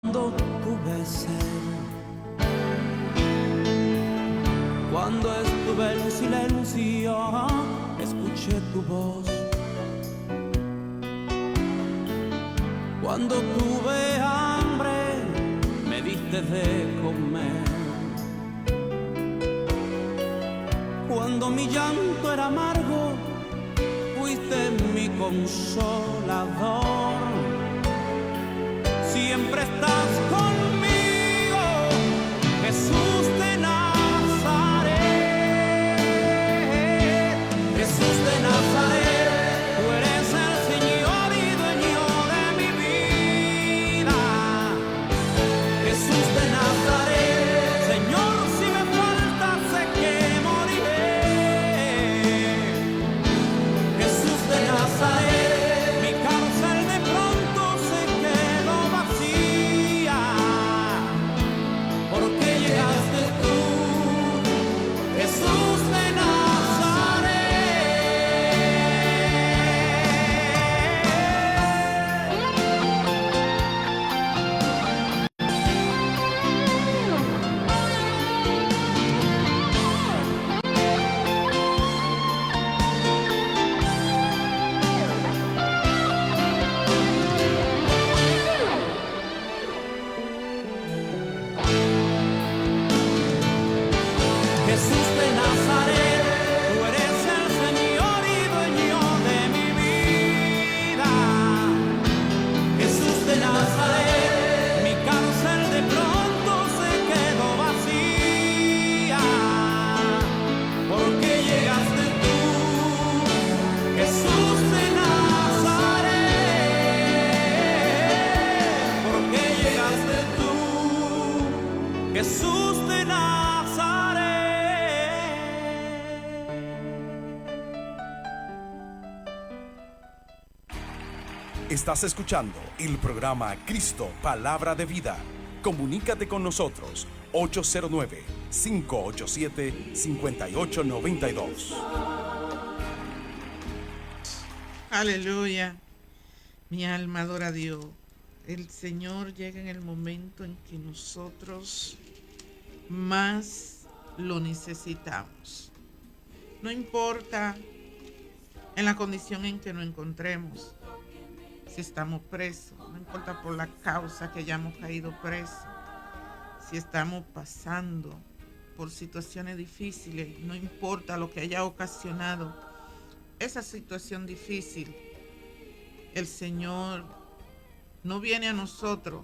Cuando tuve sed, cuando estuve en silencio, escuché tu voz. Cuando tuve hambre, me diste de comer. Cuando mi llanto era amargo, fuiste mi consolador. Siempre estás conmigo, Jesús de Nazaret. Jesús de Nazaret, tú eres el Señor y dueño de mi vida. Jesús de Nazaret, Señor, si me falta sé que moriré. Jesús de Nazaret, mi cárcel de pronto se quedó vacía, porque llegaste tú, Jesús de Jesús de Nazaret, tú eres el Señor y dueño de mi vida. Jesús de Nazaret, mi cárcel de pronto se quedó vacía, porque llegaste tú, Jesús de Nazaret, porque llegaste tú, Jesús de Nazaret. Estás escuchando el programa Cristo, Palabra de Vida. Comunícate con nosotros, 809-587-5892. Aleluya. Mi alma adora a Dios. El Señor llega en el momento en que nosotros más lo necesitamos. No importa en la condición en que nos encontremos, si estamos presos, no importa por la causa que hayamos caído presos, si estamos pasando por situaciones difíciles, no importa lo que haya ocasionado esa situación difícil, el Señor no viene a nosotros,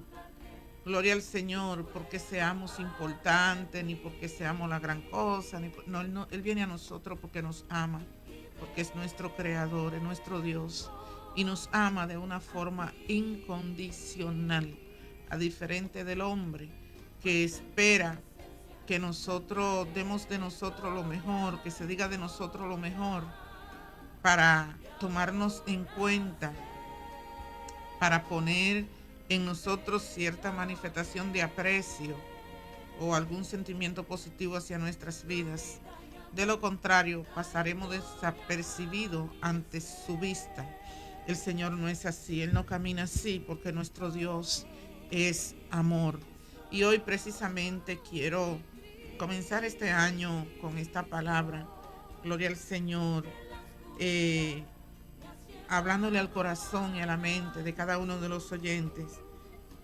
gloria al Señor, porque seamos importantes, ni porque seamos la gran cosa, no, Él viene a nosotros porque nos ama, porque es nuestro Creador, es nuestro Dios, y nos ama de una forma incondicional, a diferente del hombre que espera que nosotros demos de nosotros lo mejor, que se diga de nosotros lo mejor, para tomarnos en cuenta, para poner en nosotros cierta manifestación de aprecio o algún sentimiento positivo hacia nuestras vidas. De lo contrario, pasaremos desapercibidos ante su vista. El Señor no es así, Él no camina así, porque nuestro Dios es amor. Y hoy precisamente quiero comenzar este año con esta palabra, gloria al Señor, hablándole al corazón y a la mente de cada uno de los oyentes,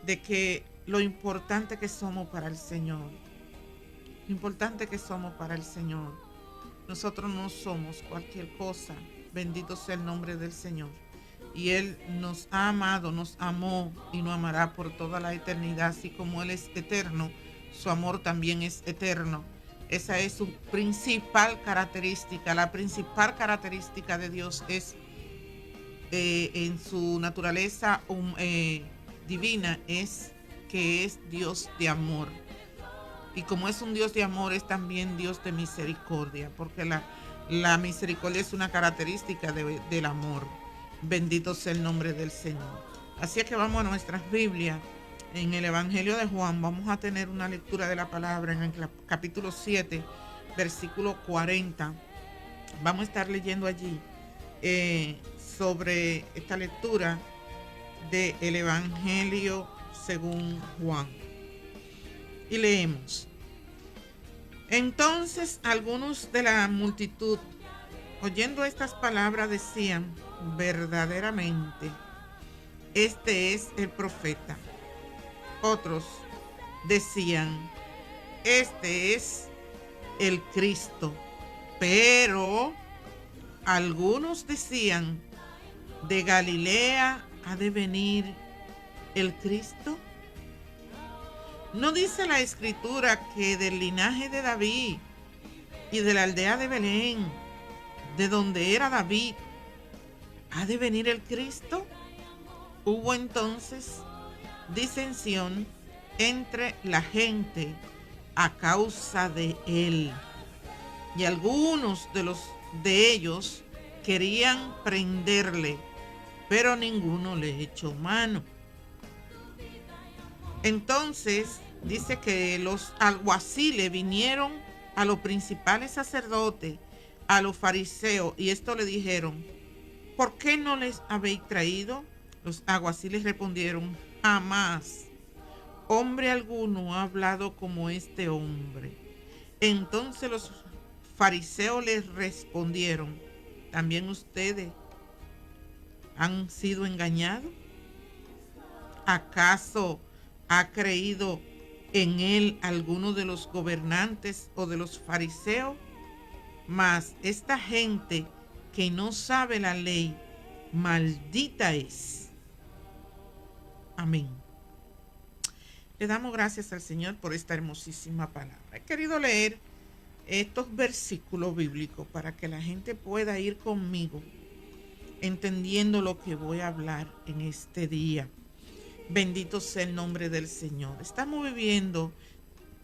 de que lo importante que somos para el Señor, lo importante que somos para el Señor. Nosotros no somos cualquier cosa, bendito sea el nombre del Señor. Y Él nos ha amado, nos amó y nos amará por toda la eternidad, así como Él es eterno, su amor también es eterno. Esa es su principal característica. La principal característica de Dios es en su naturaleza divina, es que es Dios de amor. Y como es un Dios de amor, es también Dios de misericordia, porque la misericordia es una característica del amor. Bendito sea el nombre del Señor. Así es que vamos a nuestras Biblias. En el Evangelio de Juan vamos a tener una lectura de la palabra en el capítulo 7, versículo 40. Vamos a estar leyendo allí sobre esta lectura del Evangelio según Juan. Y leemos: entonces algunos de la multitud, oyendo estas palabras, decían: verdaderamente, este es el profeta. Otros decían: este es el Cristo. Pero algunos decían: ¿de Galilea ha de venir el Cristo? ¿No dice la Escritura que del linaje de David y de la aldea de Belén, de donde era David, ha de venir el Cristo? Hubo entonces disensión entre la gente a causa de él, y algunos de ellos querían prenderle, pero ninguno le echó mano. Entonces dice que los alguaciles vinieron a los principales sacerdotes, a los fariseos, y esto le dijeron: ¿por qué no les habéis traído? Los alguaciles respondieron: jamás hombre alguno ha hablado como este hombre. Entonces los fariseos les respondieron: ¿también ustedes han sido engañados? ¿Acaso ha creído en él alguno de los gobernantes o de los fariseos? Mas esta gente que no sabe la ley, maldita es. Amén. Le damos gracias al Señor por esta hermosísima palabra. He querido leer estos versículos bíblicos para que la gente pueda ir conmigo entendiendo lo que voy a hablar en este día. Bendito sea el nombre del Señor. Estamos viviendo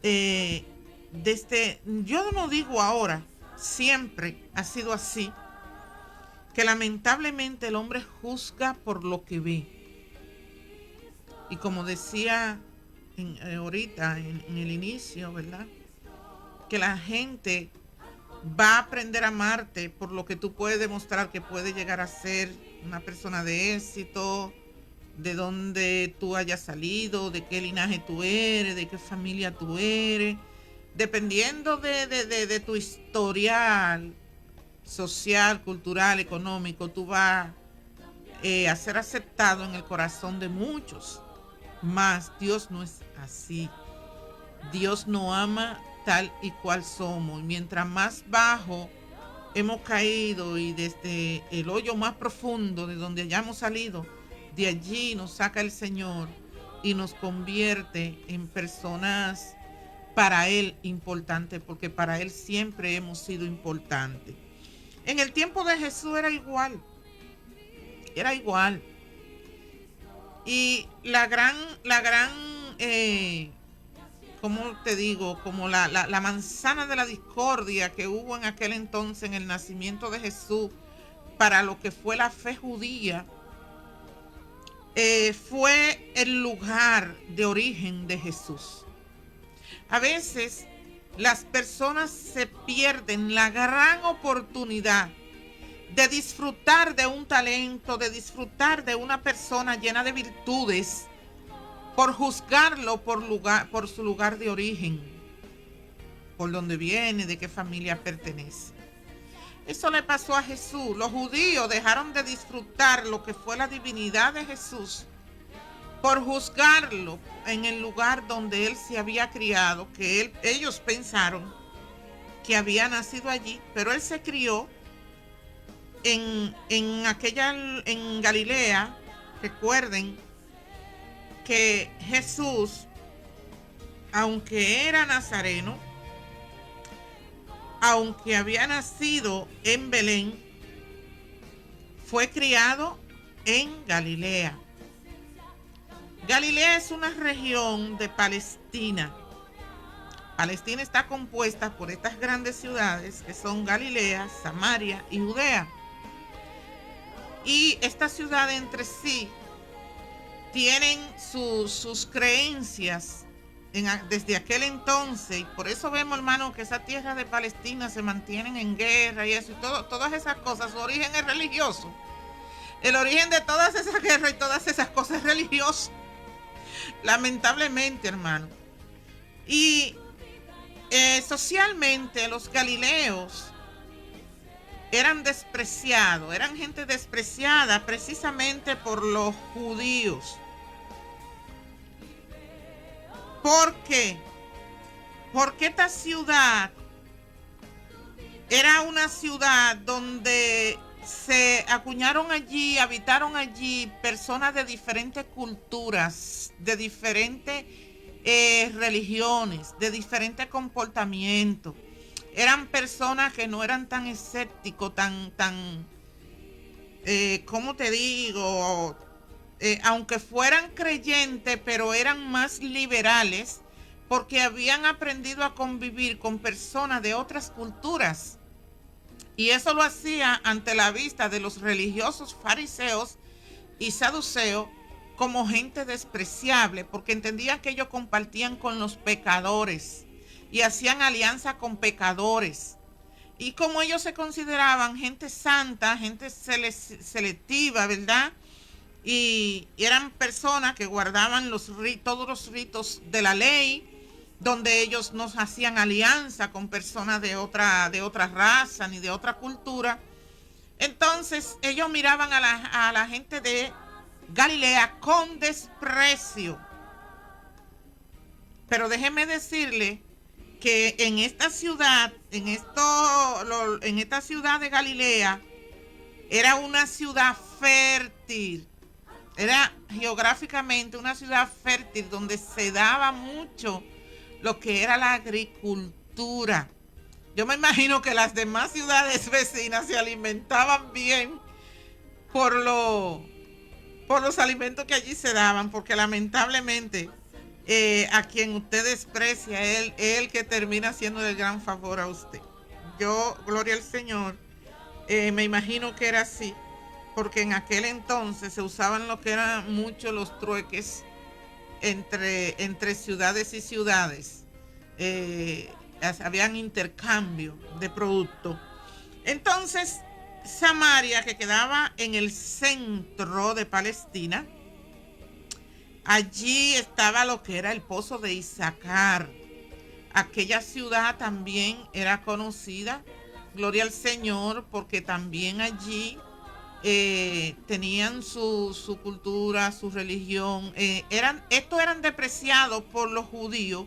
yo no digo ahora, siempre ha sido así, que lamentablemente el hombre juzga por lo que ve. Y como decía ahorita en el inicio, ¿verdad? Que la gente va a aprender a amarte por lo que tú puedes demostrar que puedes llegar a ser una persona de éxito, de dónde tú hayas salido, de qué linaje tú eres, de qué familia tú eres. Dependiendo de tu historial social, cultural, económico, tú vas a ser aceptado en el corazón de muchos. Mas Dios no es así. Dios nos ama tal y cual somos. Mientras más bajo hemos caído y desde el hoyo más profundo de donde hayamos salido, de allí nos saca el Señor y nos convierte en personas para Él importantes, porque para Él siempre hemos sido importantes. En el tiempo de Jesús era igual. Y la gran, ¿cómo te digo? Como la manzana de la discordia que hubo en aquel entonces en el nacimiento de Jesús para lo que fue la fe judía, fue el lugar de origen de Jesús. A veces las personas se pierden la gran oportunidad de disfrutar de un talento, de disfrutar de una persona llena de virtudes, por juzgarlo por su lugar de origen, por dónde viene, de qué familia pertenece. Eso le pasó a Jesús. Los judíos dejaron de disfrutar lo que fue la divinidad de Jesús por juzgarlo en el lugar donde él se había criado, que ellos pensaron que había nacido allí, pero él se crió en Galilea. Recuerden que Jesús, aunque era nazareno, aunque había nacido en Belén, fue criado en Galilea. Galilea es una región de Palestina. Palestina está compuesta por estas grandes ciudades que son Galilea, Samaria y Judea. Y estas ciudades entre sí tienen sus creencias desde aquel entonces. Y por eso vemos, hermano, que esa tierra de Palestina se mantienen en guerra y eso. Y todas esas cosas, su origen es religioso. El origen de todas esas guerras y todas esas cosas es religioso. Lamentablemente, hermano. Y socialmente los galileos eran despreciados, eran gente despreciada precisamente por los judíos. ¿Por qué? Porque esta ciudad era una ciudad donde se acuñaron allí, habitaron allí personas de diferentes culturas, de diferentes religiones, de diferentes comportamientos. Eran personas que no eran tan escépticos, ¿cómo te digo? Aunque fueran creyentes, pero eran más liberales porque habían aprendido a convivir con personas de otras culturas. Y eso lo hacía ante la vista de los religiosos fariseos y saduceos como gente despreciable, porque entendían que ellos compartían con los pecadores y hacían alianza con pecadores. Y como ellos se consideraban gente santa, gente selectiva, ¿verdad? Y eran personas que guardaban todos los ritos de la ley, donde ellos no hacían alianza con personas de otra raza ni de otra cultura. Entonces ellos miraban a la gente de Galilea con desprecio. Pero déjeme decirle que en esta ciudad, en esta ciudad de Galilea, era una ciudad fértil. Era geográficamente una ciudad fértil donde se daba mucho lo que era la agricultura. Yo me imagino que las demás ciudades vecinas se alimentaban bien por los alimentos que allí se daban, porque lamentablemente a quien usted desprecia, es el que termina haciendo el gran favor a usted. Yo, gloria al Señor, me imagino que era así, porque en aquel entonces se usaban lo que eran mucho los trueques entre ciudades y ciudades. Habían intercambio de productos. Entonces, Samaria, que quedaba en el centro de Palestina, allí estaba lo que era el pozo de Isaacar. Aquella ciudad también era conocida, gloria al Señor, porque también allí tenían su cultura, su religión. Estos eran despreciados por los judíos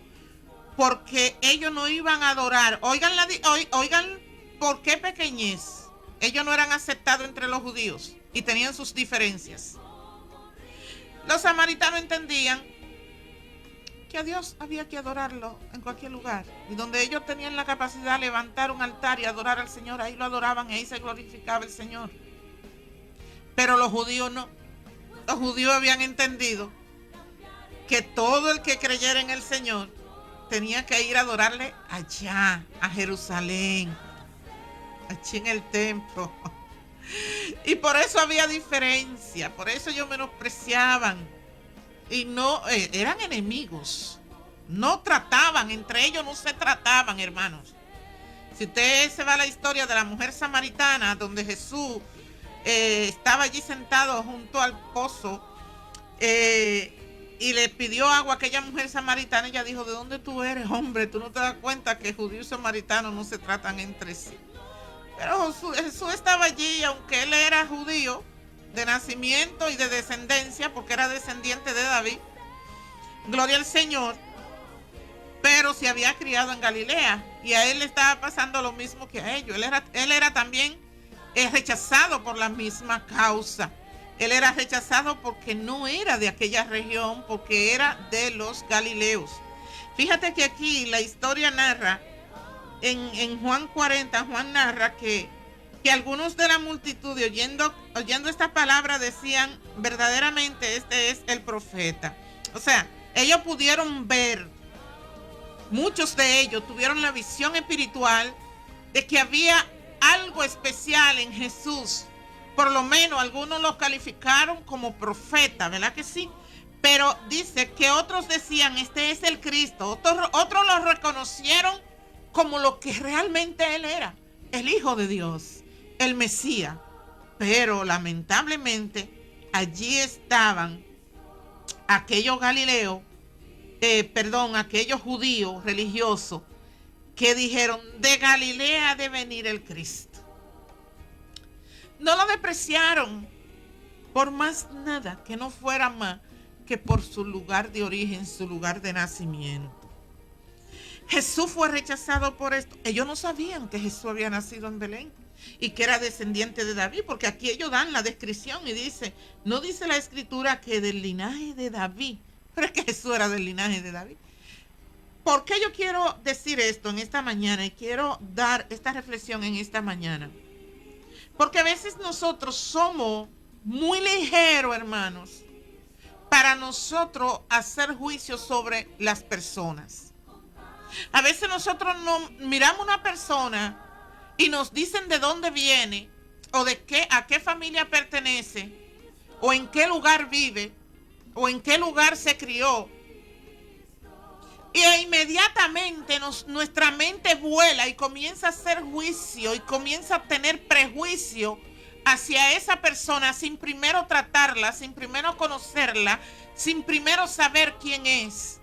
porque ellos no iban a adorar. Oigan por qué pequeñez. Ellos no eran aceptados entre los judíos y tenían sus diferencias. Los samaritanos entendían que a Dios había que adorarlo en cualquier lugar. Y donde ellos tenían la capacidad de levantar un altar y adorar al Señor, ahí lo adoraban y ahí se glorificaba el Señor. Pero los judíos no. Los judíos habían entendido que todo el que creyera en el Señor tenía que ir a adorarle allá, a Jerusalén, allí en el templo. Y por eso había diferencia, por eso ellos menospreciaban. Y no, eran enemigos. No trataban, entre ellos no se trataban, hermanos. Si usted se va a la historia de la mujer samaritana, donde Jesús estaba allí sentado junto al pozo y le pidió agua a aquella mujer samaritana, ella dijo: ¿de dónde tú eres, hombre? ¿Tú no te das cuenta que judíos y samaritanos no se tratan entre sí? Pero Jesús estaba allí, aunque él era judío de nacimiento y de descendencia, porque era descendiente de David, gloria al Señor, pero se había criado en Galilea y a él le estaba pasando lo mismo que a ellos. Él era también rechazado por la misma causa. Él era rechazado porque no era de aquella región, porque era de los galileos. Fíjate que aquí la historia narra, en Juan 40, Juan narra que algunos de la multitud, oyendo esta palabra, decían: verdaderamente este es el profeta. O sea, ellos pudieron ver, muchos de ellos tuvieron la visión espiritual de que había algo especial en Jesús. Por lo menos algunos lo calificaron como profeta, ¿verdad que sí? Pero dice que otros decían: este es el Cristo. Otros lo reconocieron como lo que realmente él era, el Hijo de Dios, el Mesías. Pero lamentablemente allí estaban aquellos galileos, aquellos judíos religiosos que dijeron, de Galilea ha de venir el Cristo. No lo despreciaron por más nada, que no fuera más que por su lugar de origen, su lugar de nacimiento. Jesús fue rechazado por esto. Ellos no sabían que Jesús había nacido en Belén y que era descendiente de David, porque aquí ellos dan la descripción y dice, no dice la escritura que del linaje de David, pero es que Jesús era del linaje de David. ¿Por qué yo quiero decir esto en esta mañana y quiero dar esta reflexión en esta mañana? Porque a veces nosotros somos muy ligeros, hermanos, para nosotros hacer juicios sobre las personas. A veces nosotros no miramos a una persona y nos dicen de dónde viene o a qué familia pertenece o en qué lugar vive o en qué lugar se crió. Y inmediatamente nuestra mente vuela y comienza a hacer juicio y comienza a tener prejuicio hacia esa persona sin primero tratarla, sin primero conocerla, sin primero saber quién es.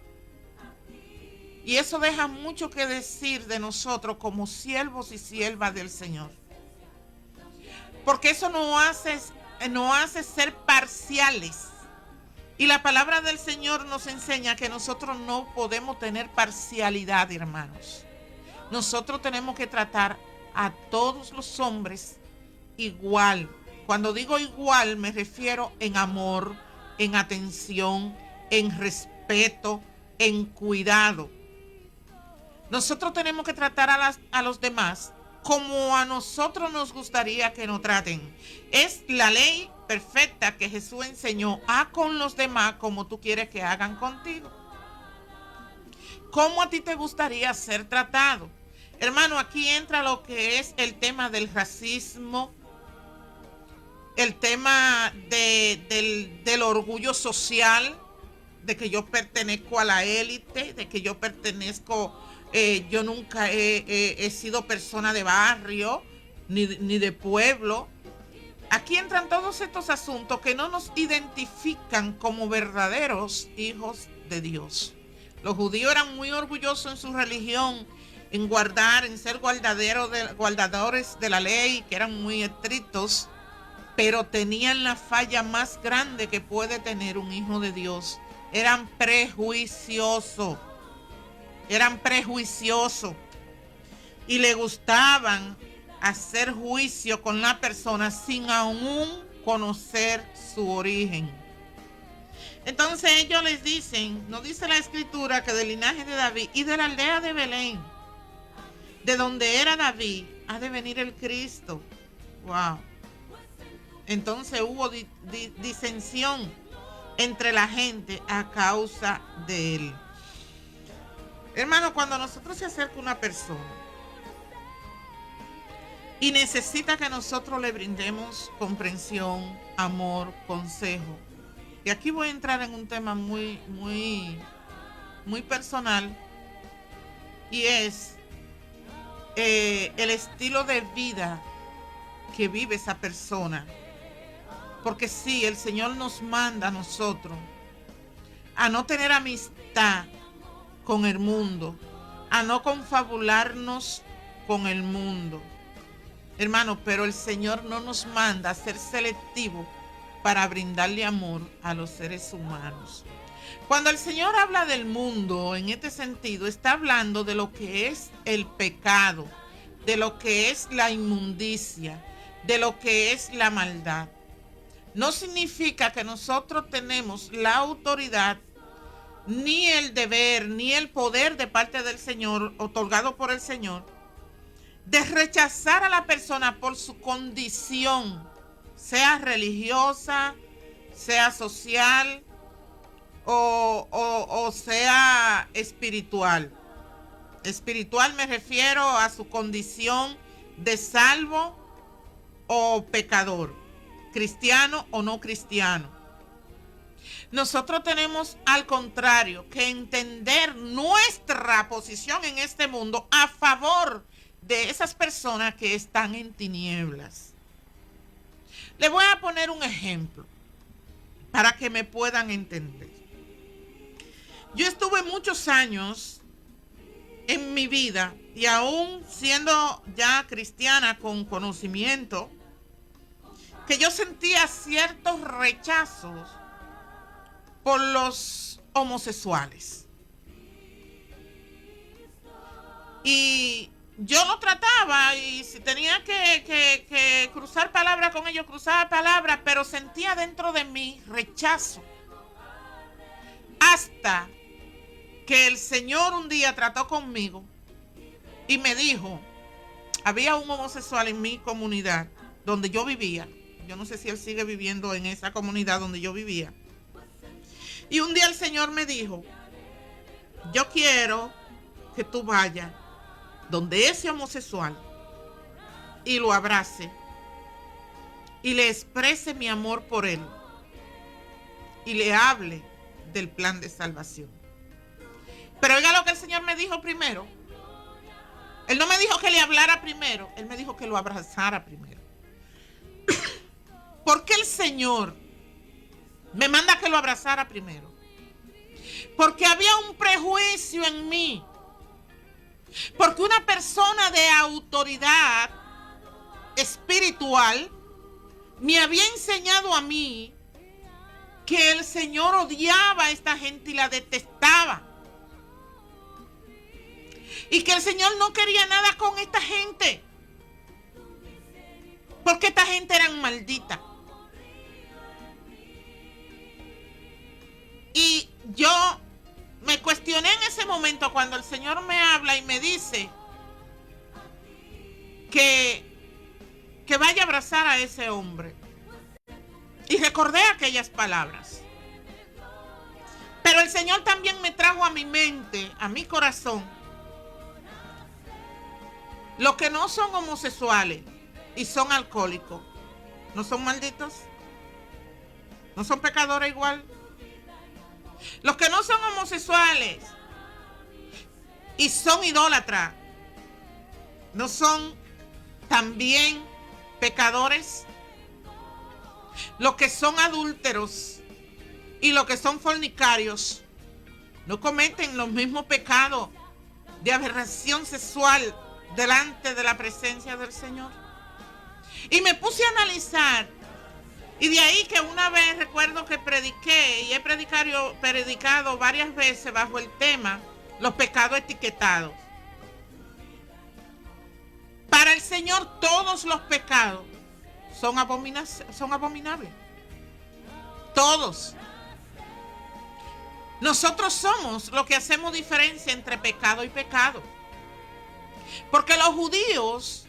Y eso deja mucho que decir de nosotros como siervos y siervas del Señor. Porque eso nos hace ser parciales. Y la palabra del Señor nos enseña que nosotros no podemos tener parcialidad, hermanos. Nosotros tenemos que tratar a todos los hombres igual. Cuando digo igual, me refiero en amor, en atención, en respeto, en cuidado. Nosotros tenemos que tratar a los demás como a nosotros nos gustaría que nos traten. Es la ley perfecta que Jesús enseñó. Haz con los demás como tú quieres que hagan contigo. ¿Cómo a ti te gustaría ser tratado? Hermano, aquí entra lo que es el tema del racismo, el tema del orgullo social, de que yo pertenezco a la élite, de que yo pertenezco... yo nunca he sido persona de barrio ni de pueblo. Aquí entran todos estos asuntos que no nos identifican como verdaderos hijos de Dios. Los judíos eran muy orgullosos en su religión, en ser guardadores de la ley, que eran muy estrictos, pero tenían la falla más grande que puede tener un hijo de Dios. Eran prejuiciosos. Y le gustaban hacer juicio con la persona sin aún conocer su origen. Entonces ellos les dicen, nos dice la escritura que del linaje de David y de la aldea de Belén, de donde era David, ha de venir el Cristo. Wow. Entonces hubo disensión entre la gente a causa de él. Hermano, cuando a nosotros se acerca una persona y necesita que nosotros le brindemos comprensión, amor, consejo, y aquí voy a entrar en un tema muy personal, y es el estilo de vida que vive esa persona. Porque sí, el Señor nos manda a nosotros a no tener amistad con el mundo, a no confabularnos con el mundo. Hermano, pero el Señor no nos manda a ser selectivo para brindarle amor a los seres humanos. Cuando el Señor habla del mundo, en este sentido, está hablando de lo que es el pecado, de lo que es la inmundicia, de lo que es la maldad. No significa que nosotros tenemos la autoridad, ni el deber, ni el poder de parte del Señor, otorgado por el Señor, de rechazar a la persona por su condición, sea religiosa, sea social o sea espiritual. Espiritual me refiero a su condición de salvo o pecador, cristiano o no cristiano. Nosotros tenemos, al contrario, que entender nuestra posición en este mundo a favor de esas personas que están en tinieblas. Le voy a poner un ejemplo para que me puedan entender. Yo estuve muchos años en mi vida, y aún siendo ya cristiana con conocimiento, que yo sentía ciertos rechazos por los homosexuales. Y yo lo trataba, y si tenía que cruzar palabras con ellos, cruzaba palabras, pero sentía dentro de mí rechazo. Hasta que el Señor un día trató conmigo y me dijo, había un homosexual en mi comunidad donde yo vivía. Yo no sé si él sigue viviendo en esa comunidad donde yo vivía. Y un día el Señor me dijo, yo quiero que tú vayas donde ese homosexual y lo abrace y le exprese mi amor por él y le hable del plan de salvación. Pero oiga lo que el Señor me dijo primero. Él no me dijo que le hablara primero, Él me dijo que lo abrazara primero. ¿Por qué el Señor me manda que lo abrazara primero? Porque había un prejuicio en mí. Porque una persona de autoridad espiritual me había enseñado a mí que el Señor odiaba a esta gente y la detestaba. Y que el Señor no quería nada con esta gente. Porque esta gente eran malditas. Y yo me cuestioné en ese momento cuando el Señor me habla y me dice que vaya a abrazar a ese hombre. Y recordé aquellas palabras. Pero el Señor también me trajo a mi mente, a mi corazón, los que no son homosexuales y son alcohólicos, ¿no son malditos? ¿No son pecadores igual? Los que no son homosexuales y son idólatras, ¿no son también pecadores? Los que son adúlteros y los que son fornicarios, ¿no cometen los mismos pecados de aberración sexual delante de la presencia del Señor? Y me puse a analizar, y de ahí que una vez recuerdo que prediqué, y he predicado varias veces bajo el tema los pecados etiquetados. Para el Señor todos los pecados son abominables. Todos. Nosotros somos los que hacemos diferencia entre pecado y pecado. Porque los judíos,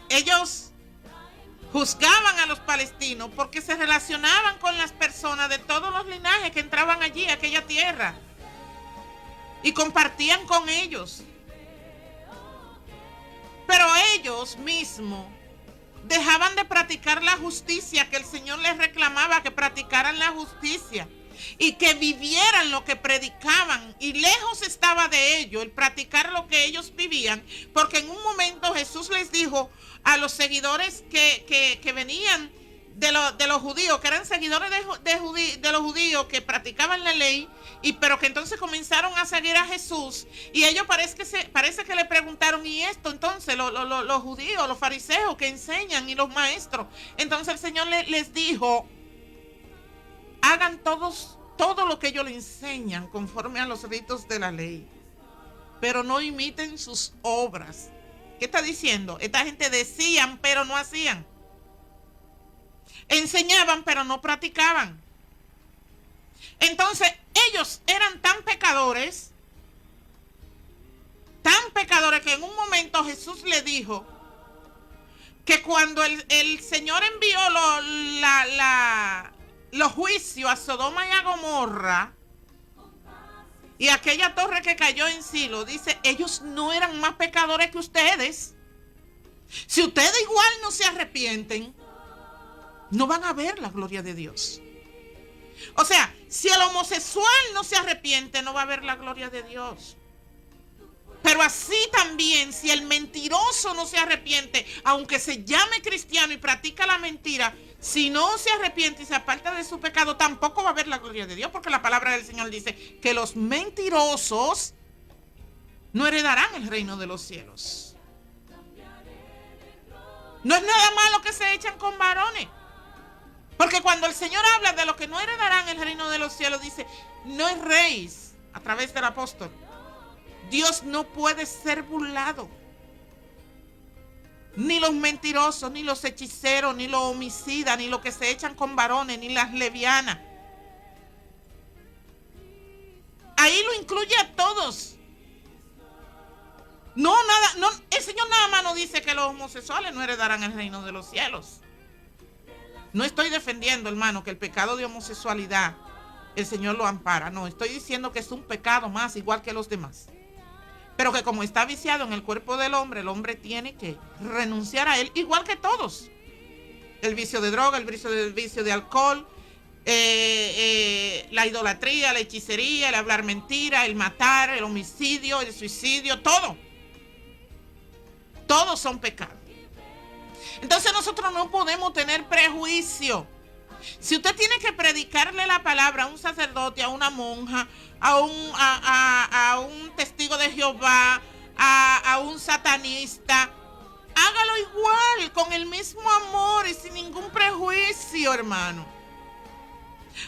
ellos juzgaban a los palestinos porque se relacionaban con las personas de todos los linajes que entraban allí, a aquella tierra, y compartían con ellos. Pero ellos mismos dejaban de practicar la justicia que el Señor les reclamaba, que practicaran la justicia y que vivieran lo que predicaban. Y lejos estaba de ello el practicar lo que ellos vivían, porque en un momento Jesús les dijo a los seguidores que venían de los judíos, que eran seguidores de los judíos que practicaban la ley, pero que entonces comenzaron a seguir a Jesús, y ellos parece que le preguntaron, ¿y esto entonces los judíos, los fariseos que enseñan y los maestros? Entonces el Señor les dijo, hagan todo lo que ellos le enseñan conforme a los ritos de la ley, pero no imiten sus obras. ¿Qué está diciendo? Esta gente decían pero no hacían. Enseñaban pero no practicaban. Entonces ellos eran tan pecadores que en un momento Jesús le dijo que cuando el Señor envió los juicios a Sodoma y a Gomorra y aquella torre que cayó en Silo, dice, ellos no eran más pecadores que ustedes. Si ustedes igual no se arrepienten, no van a ver la gloria de Dios. O sea, si el homosexual no se arrepiente, no va a ver la gloria de Dios. Pero así también, si el mentiroso no se arrepiente, aunque se llame cristiano y practica la mentira, si no se arrepiente y se aparta de su pecado, tampoco va a ver la gloria de Dios, porque la palabra del Señor dice que los mentirosos no heredarán el reino de los cielos. No es nada malo que se echan con varones, porque cuando el Señor habla de los que no heredarán el reino de los cielos, dice, no erréis, a través del apóstol. Dios no puede ser burlado. Ni los mentirosos, ni los hechiceros, ni los homicidas, ni los que se echan con varones, ni las lesbianas. Ahí lo incluye a todos. No, nada, no, el Señor nada más no dice que los homosexuales no heredarán el reino de los cielos. No estoy defendiendo, hermano, que el pecado de homosexualidad el Señor lo ampara. No, estoy diciendo que es un pecado más, igual que los demás. Pero que como está viciado en el cuerpo del hombre, el hombre tiene que renunciar a él, igual que todos. El vicio de droga, el vicio de alcohol, la idolatría, la hechicería, el hablar mentira, el matar, el homicidio, el suicidio, todo. Todos son pecados. Entonces nosotros no podemos tener prejuicio. Si usted tiene que predicarle la palabra a un sacerdote, a una monja, a un testigo de Jehová, a un satanista, hágalo igual, con el mismo amor y sin ningún prejuicio, hermano.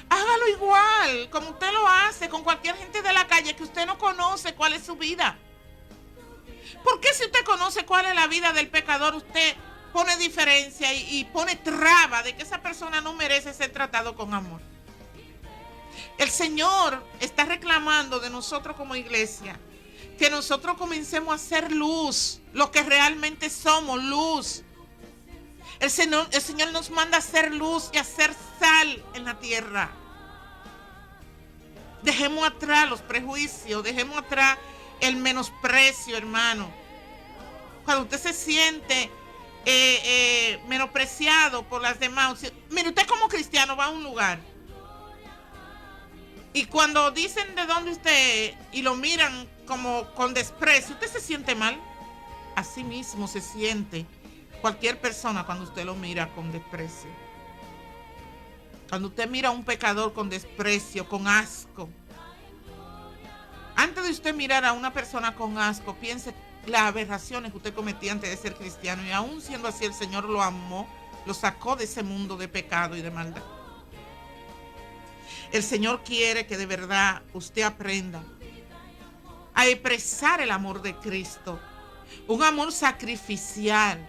Hágalo igual, como usted lo hace con cualquier gente de la calle que usted no conoce cuál es su vida. ¿Por qué si usted conoce cuál es la vida del pecador, usted pone diferencia y pone traba de que esa persona no merece ser tratado con amor? El Señor está reclamando de nosotros como iglesia que nosotros comencemos a ser luz, lo que realmente somos, luz. El Señor nos manda a ser luz y a ser sal en la tierra. Dejemos atrás los prejuicios, dejemos atrás el menosprecio, hermano. Cuando usted se siente menospreciado por las demás. Mire, usted como cristiano va a un lugar y cuando dicen de dónde usted es y lo miran como con desprecio, usted se siente mal. Así mismo se siente cualquier persona cuando usted lo mira con desprecio. Cuando usted mira a un pecador con desprecio, con asco. Antes de usted mirar a una persona con asco, piense las aberraciones que usted cometía antes de ser cristiano, y aún siendo así el Señor lo amó, lo sacó de ese mundo de pecado y de maldad. El Señor quiere que de verdad usted aprenda a expresar el amor de Cristo, un amor sacrificial,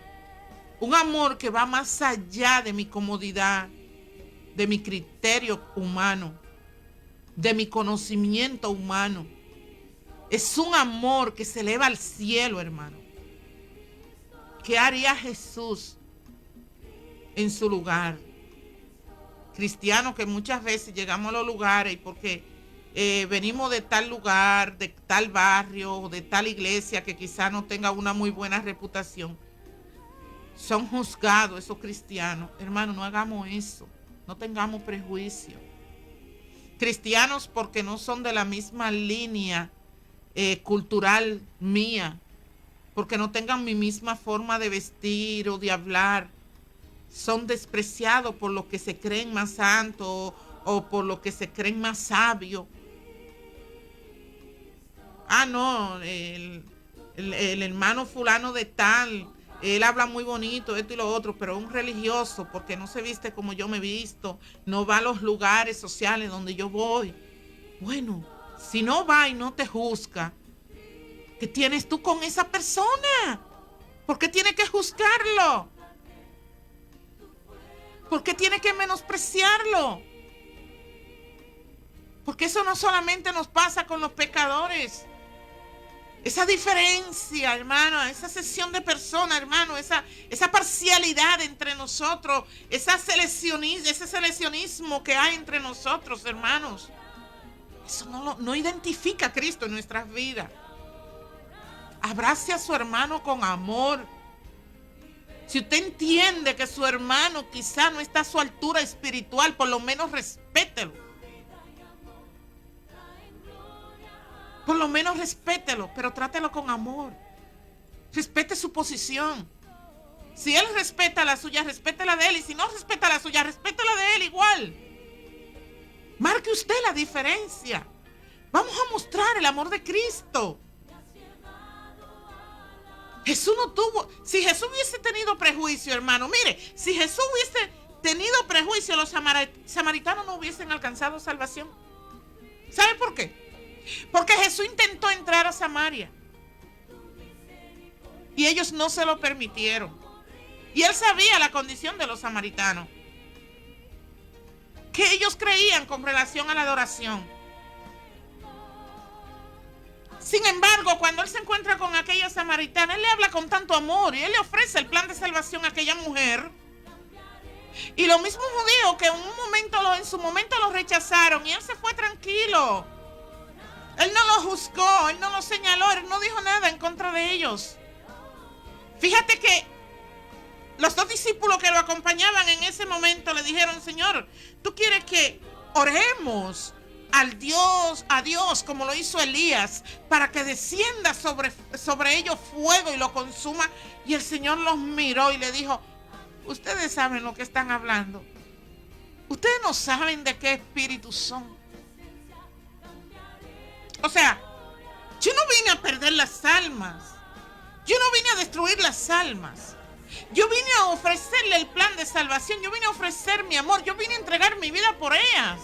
un amor que va más allá de mi comodidad, de mi criterio humano, de mi conocimiento humano. Es un amor que se eleva al cielo, hermano. ¿Qué haría Jesús en su lugar? Cristianos que muchas veces llegamos a los lugares y porque venimos de tal lugar, de tal barrio, de tal iglesia que quizá no tenga una muy buena reputación, son juzgados esos cristianos. Hermano, no hagamos eso. No tengamos prejuicio. Cristianos porque no son de la misma línea cultural mía, porque no tengan mi misma forma de vestir o de hablar, son despreciados por los que se creen más santos o por los que se creen más sabios. Ah, no, el hermano fulano de tal, él habla muy bonito, esto y lo otro, pero es un religioso porque no se viste como yo me he visto, no va a los lugares sociales donde yo voy. Bueno, si no va y no te juzga, ¿qué tienes tú con esa persona? ¿Por qué tiene que juzgarlo? ¿Por qué tiene que menospreciarlo? Porque eso no solamente nos pasa con los pecadores. Esa diferencia, hermano, esa sección de personas, hermano, esa parcialidad entre nosotros, ese seleccionismo que hay entre nosotros, hermanos. Eso no identifica a Cristo en nuestras vidas. Abrace a su hermano con amor. Si usted entiende que su hermano quizá no está a su altura espiritual, por lo menos respételo. Por lo menos respételo, pero trátelo con amor. Respete su posición. Si él respeta la suya, respete la de él. Y si no respeta la suya, respete la de él igual. Marque usted la diferencia. Vamos a mostrar el amor de Cristo. Jesús no tuvo... Si Jesús hubiese tenido prejuicio, hermano, mire, si Jesús hubiese tenido prejuicio, los samaritanos no hubiesen alcanzado salvación. ¿Sabe por qué? Porque Jesús intentó entrar a Samaria y ellos no se lo permitieron. Y él sabía la condición de los samaritanos, que ellos creían con relación a la adoración. Sin embargo, cuando él se encuentra con aquella samaritana, él le habla con tanto amor y él le ofrece el plan de salvación a aquella mujer. Y lo mismo judío que en su momento lo rechazaron y él se fue tranquilo. Él no lo juzgó, él no lo señaló, él no dijo nada en contra de ellos. Fíjate que los dos discípulos que lo acompañaban en ese momento le dijeron: Señor, ¿tú quieres que oremos a Dios, como lo hizo Elías, para que descienda sobre ellos fuego y lo consuma? Y el Señor los miró y le dijo: ustedes saben lo que están hablando. Ustedes no saben de qué espíritu son. O sea, yo no vine a perder las almas. Yo no vine a destruir las almas. Yo vine a ofrecerle el plan de salvación. Yo vine a ofrecer mi amor. Yo vine a entregar mi vida por ellas.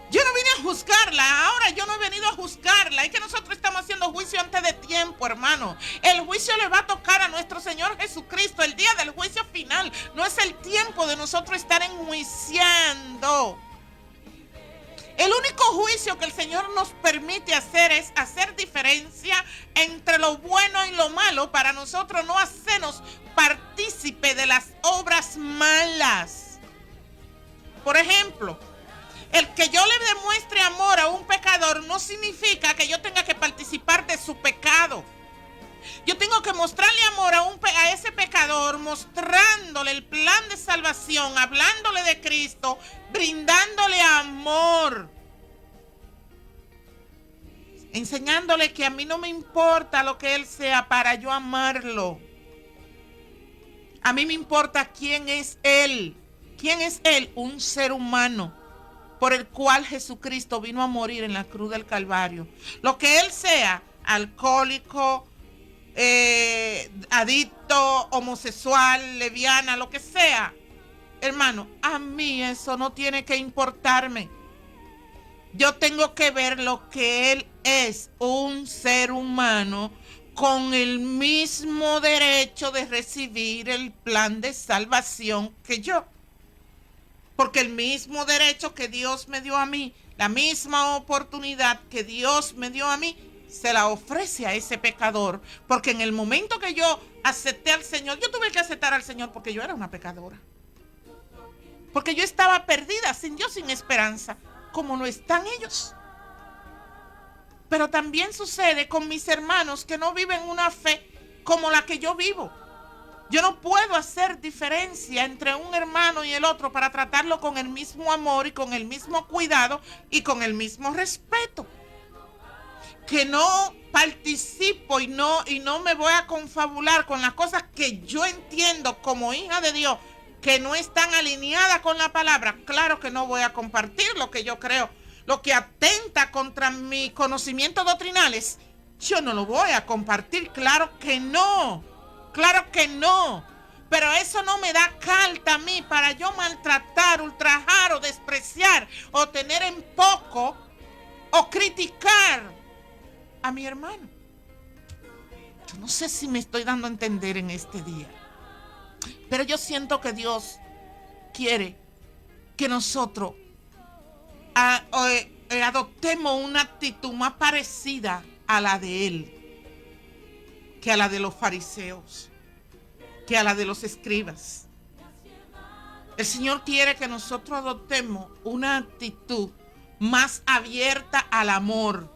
Yo no vine a juzgarla. Ahora yo no he venido a juzgarla. Es que nosotros estamos haciendo juicio antes de tiempo, hermano. El juicio le va a tocar a nuestro Señor Jesucristo el día del juicio final. No es el tiempo de nosotros estar enjuiciando. El único juicio que el Señor nos permite hacer es hacer diferencia entre lo bueno y lo malo, para nosotros no hacernos partícipe de las obras malas. Por ejemplo, el que yo le demuestre amor a un pecador no significa que yo tenga que participar de su pecado. Yo tengo que mostrarle amor a ese pecador, mostrándole el plan de salvación, hablándole de Cristo, brindándole amor, enseñándole que a mí no me importa lo que él sea para yo amarlo. A mí me importa quién es él. ¿Quién es él? Un ser humano por el cual Jesucristo vino a morir en la cruz del Calvario. Lo que él sea, alcohólico, adicto, homosexual, lesbiana, lo que sea, hermano, a mí eso no tiene que importarme. Yo tengo que ver lo que él es, un ser humano con el mismo derecho de recibir el plan de salvación que yo. Porque el mismo derecho que Dios me dio a mí, la misma oportunidad que Dios me dio a mí, se la ofrece a ese pecador. Porque en el momento que yo acepté al Señor, yo tuve que aceptar al Señor porque yo era una pecadora. Porque yo estaba perdida, sin Dios, sin esperanza, como lo están ellos. Pero también sucede con mis hermanos que no viven una fe como la que yo vivo. Yo no puedo hacer diferencia entre un hermano y el otro para tratarlo con el mismo amor y con el mismo cuidado y con el mismo respeto. Que no participo y no me voy a confabular con las cosas que yo entiendo como hija de Dios que no están alineadas con la palabra. Claro que no voy a compartir lo que yo creo, lo que atenta contra mi conocimiento doctrinales. Yo no lo voy a compartir, claro que no. Claro que no, pero eso no me da carta a mí para yo maltratar, ultrajar o despreciar o tener en poco o criticar a mi hermano. Yo no sé si me estoy dando a entender en este día, pero yo siento que Dios quiere que nosotros adoptemos una actitud más parecida a la de Él que a la de los fariseos, que a la de los escribas. El Señor quiere que nosotros adoptemos una actitud más abierta al amor,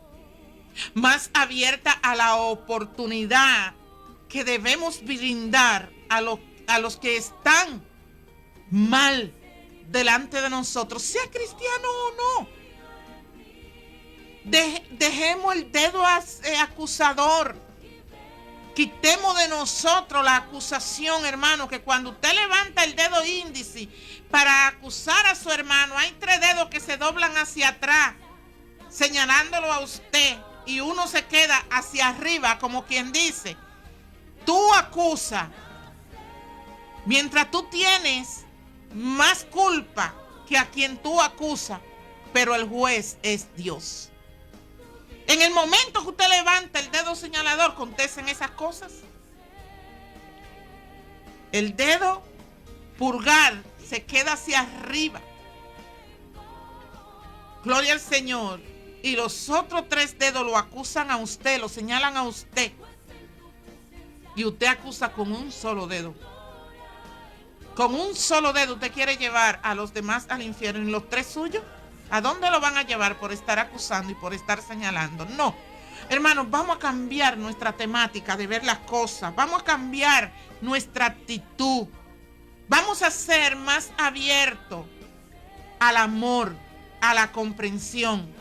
más abierta a la oportunidad que debemos brindar a los que están mal delante de nosotros, sea cristiano o no. Dejemos el dedo acusador. Quitemos de nosotros la acusación, hermano, que cuando usted levanta el dedo índice para acusar a su hermano, hay 3 dedos que se doblan hacia atrás, señalándolo a usted, y uno se queda hacia arriba, como quien dice, tú acusa, mientras tú tienes más culpa que a quien tú acusas, pero el juez es Dios. En el momento que usted levanta el dedo señalador, contesten esas cosas. El dedo pulgar se queda hacia arriba. Gloria al Señor. Y los otros 3 dedos lo acusan a usted, lo señalan a usted. Y usted acusa con un solo dedo. Con un solo dedo usted quiere llevar a los demás al infierno. ¿Y los 3 suyos? ¿A dónde lo van a llevar por estar acusando y por estar señalando? No, hermanos, vamos a cambiar nuestra temática de ver las cosas. Vamos a cambiar nuestra actitud. Vamos a ser más abiertos al amor, a la comprensión.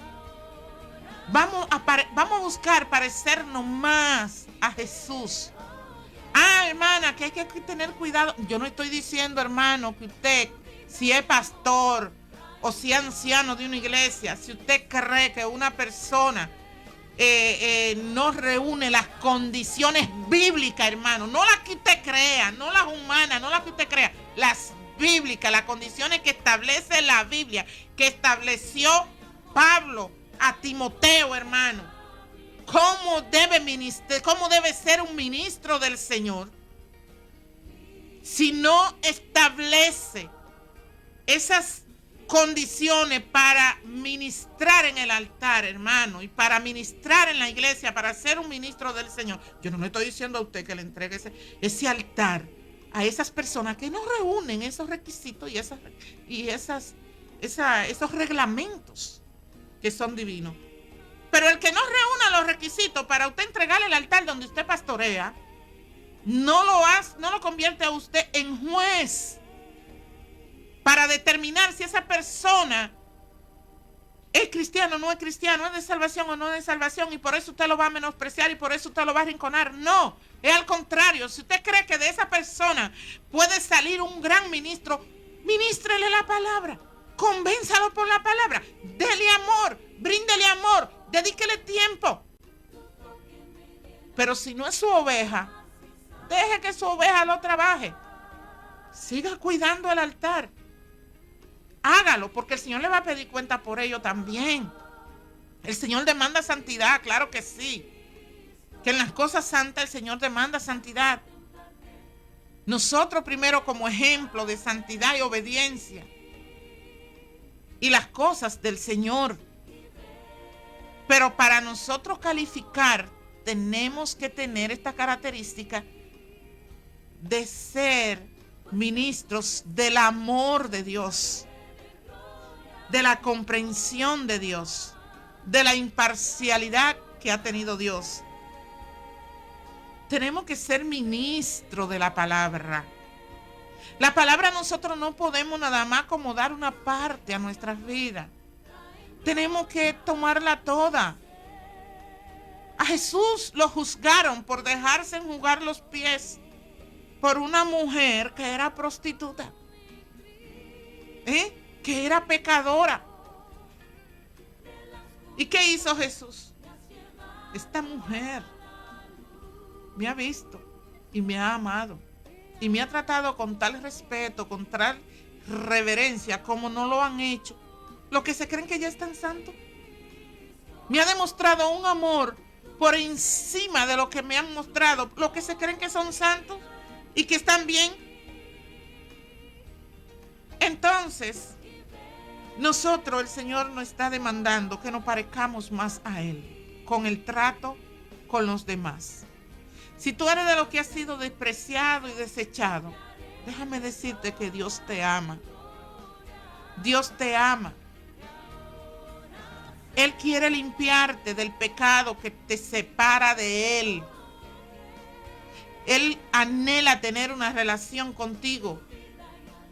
Vamos a buscar parecernos más a Jesús. Hermana, que hay que tener cuidado. Yo no estoy diciendo, hermano, que usted, si es pastor o si es anciano de una iglesia, si usted cree que una persona no reúne las condiciones bíblicas, hermano, no las que usted crea, no las humanas, no las que usted crea, las bíblicas, las condiciones que establece la Biblia, que estableció Pablo a Timoteo, hermano. ¿Cómo debe ser un ministro del Señor si no establece esas condiciones para ministrar en el altar, hermano, y para ministrar en la iglesia, para ser un ministro del Señor? Yo no le estoy diciendo a usted que le entregue ese altar a esas personas que no reúnen esos requisitos y esos reglamentos que son divinos. Pero el que no reúna los requisitos para usted entregarle el altar donde usted pastorea, no lo convierte a usted en juez para determinar si esa persona es cristiano o no es cristiano, es de salvación o no es de salvación, y por eso usted lo va a menospreciar y por eso usted lo va a arrinconar. No, es al contrario. Si usted cree que de esa persona puede salir un gran ministro, ministrele la palabra, convénzalo por la palabra, dele amor, bríndele amor, dedíquele tiempo. Pero si no es su oveja, deje que su oveja lo trabaje. Siga cuidando el altar. Hágalo, porque el Señor le va a pedir cuenta por ello también. El Señor demanda santidad, claro que sí. Que en las cosas santas el Señor demanda santidad. Nosotros primero como ejemplo de santidad y obediencia. Y las cosas del Señor. Pero para nosotros calificar, tenemos que tener esta característica de ser ministros del amor de Dios, de la comprensión de Dios, de la imparcialidad que ha tenido Dios. Tenemos que ser ministros de la palabra. La palabra nosotros no podemos nada más acomodar una parte a nuestras vidas. Tenemos que tomarla toda. A Jesús lo juzgaron por dejarse enjugar los pies por una mujer que era prostituta, que era pecadora. ¿Y qué hizo Jesús? Esta mujer me ha visto y me ha amado y me ha tratado con tal respeto, con tal reverencia como no lo han hecho los que se creen que ya están santos. Me ha demostrado un amor por encima de lo que me han mostrado los que se creen que son santos y que están bien. Entonces, nosotros, el Señor nos está demandando que nos parezcamos más a Él, con el trato con los demás. Si tú eres de los que has sido despreciado y desechado, déjame decirte que Dios te ama. Dios te ama. Él quiere limpiarte del pecado que te separa de Él. Él anhela tener una relación contigo.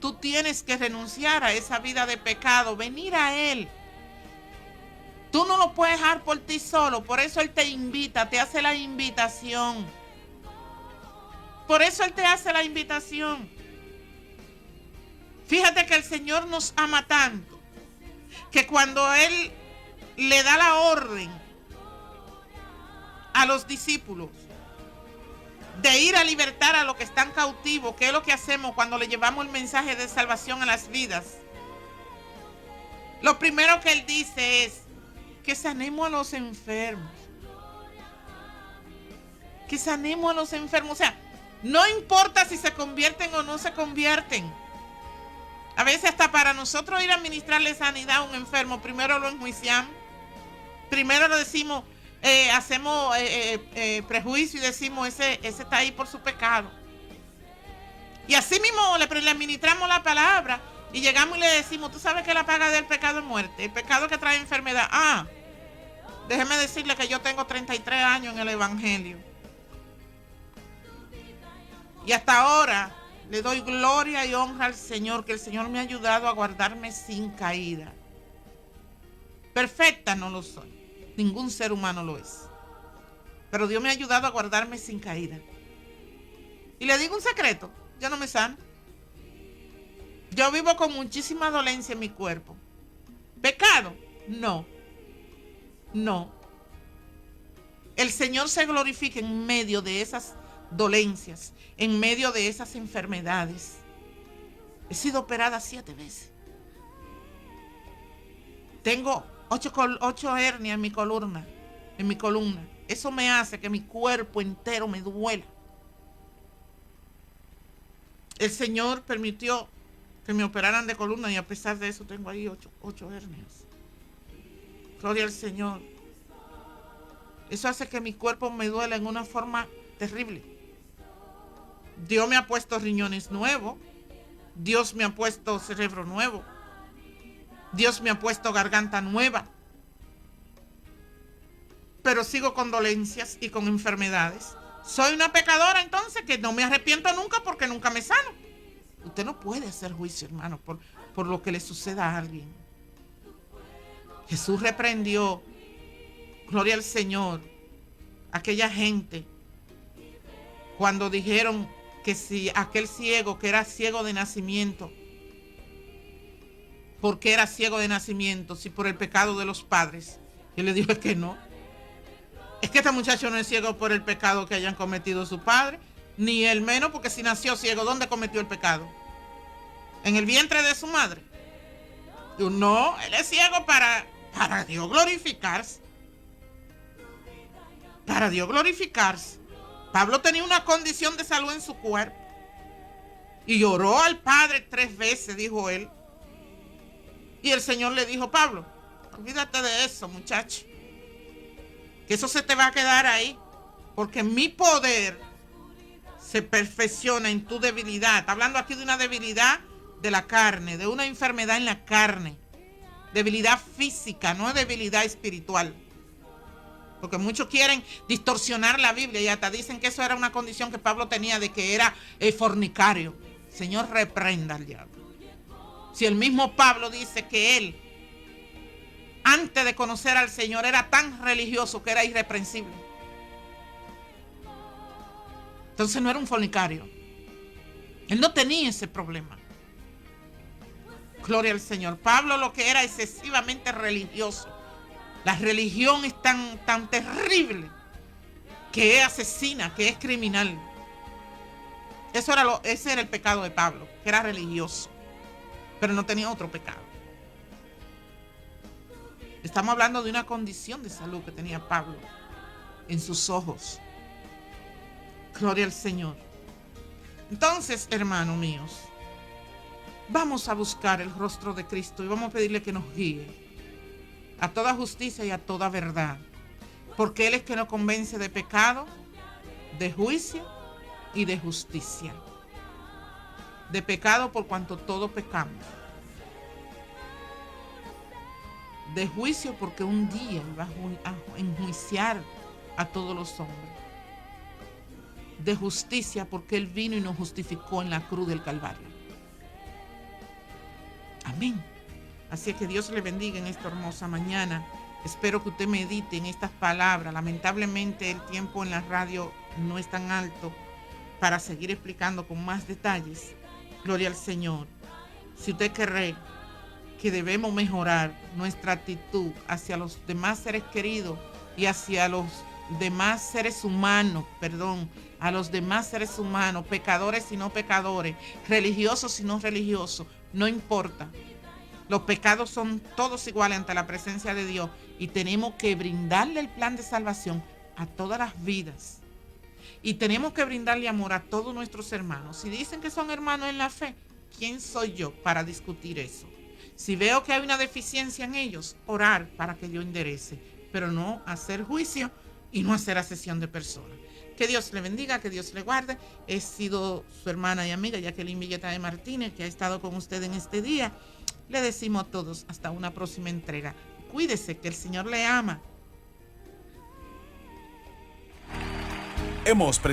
Tú tienes que renunciar a esa vida de pecado, venir a Él. Tú no lo puedes dejar por ti solo, por eso Él te invita, te hace la invitación. Por eso Él te hace la invitación. Fíjate que el Señor nos ama tanto, que cuando Él le da la orden a los discípulos de ir a libertar a los que están cautivos, que es lo que hacemos cuando le llevamos el mensaje de salvación a las vidas, lo primero que Él dice es que sanemos a los enfermos. Que sanemos a los enfermos. O sea, no importa si se convierten o no se convierten. A veces hasta para nosotros ir a administrarle sanidad a un enfermo, primero lo enjuiciamos. Primero lo decimos, hacemos prejuicio y decimos, ese está ahí por su pecado. Y así mismo le administramos la palabra y llegamos y le decimos, tú sabes que la paga del pecado es muerte, el pecado que trae enfermedad. Déjeme decirle que yo tengo 33 años en el evangelio. Y hasta ahora le doy gloria y honra al Señor, que el Señor me ha ayudado a guardarme sin caída. Perfecta no lo soy. Ningún ser humano lo es. Pero Dios me ha ayudado a guardarme sin caída. Y le digo un secreto, yo no me sano. Yo vivo con muchísima dolencia en mi cuerpo. ¿Pecado? No. No. El Señor se glorifica en medio de esas dolencias, en medio de esas enfermedades. He sido operada 7 veces. Tengo 8 hernias en mi columna. Eso me hace que mi cuerpo entero me duela. El Señor permitió que me operaran de columna y a pesar de eso tengo ahí 8 hernias. Gloria al Señor. Eso hace que mi cuerpo me duela en una forma terrible. Dios me ha puesto riñones nuevos. Dios me ha puesto cerebro nuevo. Dios me ha puesto garganta nueva. Pero sigo con dolencias y con enfermedades. Soy una pecadora entonces que no me arrepiento nunca porque nunca me sano. Usted no puede hacer juicio, hermano, por lo que le suceda a alguien. Jesús reprendió, gloria al Señor, aquella gente cuando dijeron que si aquel ciego que era ciego de nacimiento, ¿por qué era ciego de nacimiento? Si por el pecado de los padres. Yo le dije que no. Es que este muchacho no es ciego por el pecado que hayan cometido su padre, ni él menos, porque si nació ciego, ¿dónde cometió el pecado? ¿En el vientre de su madre? Yo, no, él es ciego para Dios glorificarse. Para Dios glorificarse. Pablo tenía una condición de salud en su cuerpo. Y lloró al Padre 3 veces, dijo él. Y el Señor le dijo, Pablo, olvídate de eso, muchacho. Que eso se te va a quedar ahí. Porque mi poder se perfecciona en tu debilidad. Está hablando aquí de una debilidad de la carne, de una enfermedad en la carne. Debilidad física, no debilidad espiritual. Porque muchos quieren distorsionar la Biblia y hasta dicen que eso era una condición que Pablo tenía de que era fornicario. Señor, reprenda al diablo. Si el mismo Pablo dice que él, antes de conocer al Señor, era tan religioso que era irreprensible. Entonces no era un fornicario. Él no tenía ese problema. Gloria al Señor. Pablo lo que era excesivamente religioso. La religión es tan terrible que es asesina, que es criminal. Ese era el pecado de Pablo, que era religioso, pero no tenía otro pecado. Estamos hablando de una condición de salud que tenía Pablo en sus ojos. Gloria al Señor. Entonces, hermanos míos, vamos a buscar el rostro de Cristo y vamos a pedirle que nos guíe a toda justicia y a toda verdad, porque Él es que nos convence de pecado, de juicio y de justicia. De pecado por cuanto todos pecamos. De juicio porque un día Él va a enjuiciar a todos los hombres. De justicia porque Él vino y nos justificó en la cruz del Calvario. Amén. Así que Dios le bendiga en esta hermosa mañana. Espero que usted medite en estas palabras. Lamentablemente el tiempo en la radio no es tan alto, para seguir explicando con más detalles. Gloria al Señor. Si usted cree que debemos mejorar nuestra actitud hacia los demás seres queridos y hacia los demás seres humanos, a los demás seres humanos, pecadores y no pecadores, religiosos y no religiosos, no importa. Los pecados son todos iguales ante la presencia de Dios y tenemos que brindarle el plan de salvación a todas las vidas. Y tenemos que brindarle amor a todos nuestros hermanos. Si dicen que son hermanos en la fe, ¿quién soy yo para discutir eso? Si veo que hay una deficiencia en ellos, orar para que yo enderece, pero no hacer juicio y no hacer asesión de personas. Que Dios le bendiga, que Dios le guarde. He sido su hermana y amiga Jacqueline Villeta de Martínez, que ha estado con usted en este día. Le decimos a todos hasta una próxima entrega. Cuídese, que el Señor le ama. Hemos presentado